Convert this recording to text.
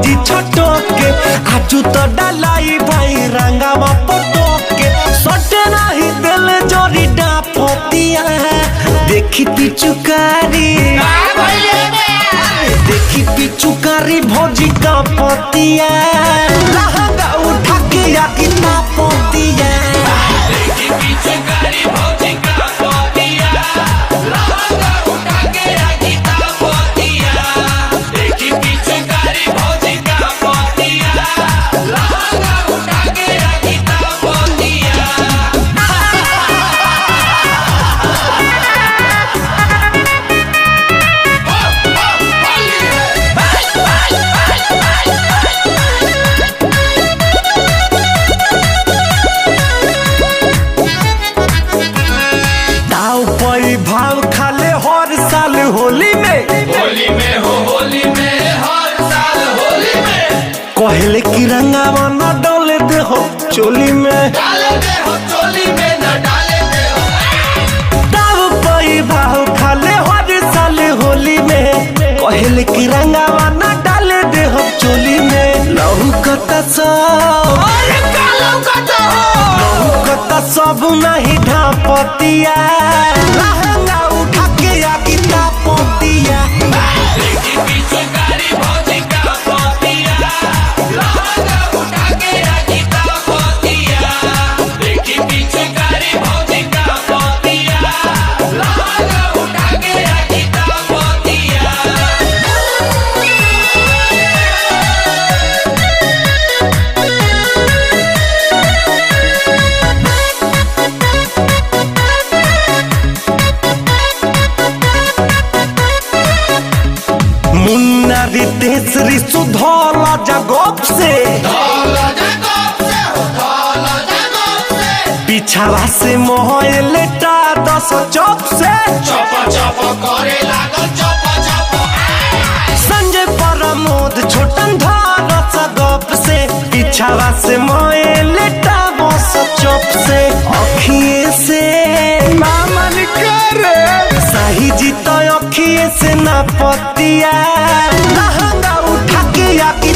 भौजी छटक के आजू तो डालाई भाई रंगावा पटक के सटे नहीं दिल जोरी डापतिया देखी पिचुकारी भौजी का पतिया लहंगा उठा के आगे तापतिया देखी पिचुकारी भौजी का पतिया लहंगा उठा के आगे तापतिया देखी पिचुकारी भौजी का पतिया लहंगा उठा के आगे तापतिया भाव खाले हर साल होली में हो होली में हर साल होली में कहले कि रंगावा न डाले दे हो चोली में डाले दे हो चोली में न डाले दे हो दाव पई भाव खाले हर साल होली में कहले कि रंगावा न डाले दे हो चोली में लहू कता सब सब नहीं ढापतिया लहंगा उठा के आगे तापतिया देखी पिचुकारी भौजी का पतिया लहंगा उठा के आगे तापतिया देखी पिचुकारी भौजी का पतिया लहंगा उठा के आगे तापतिया मुन्ना रितेश्वरी सुधौला जगोप से पिछावा से मोहल लेटा 10 चौप से संजय प्रमोद छोटन धारस गप से पिछावा से मोहल लेटा 10 चौप से अखिए से मामन करे सही जीतो अखिए से ना पतिया लहंगा उठा के आगे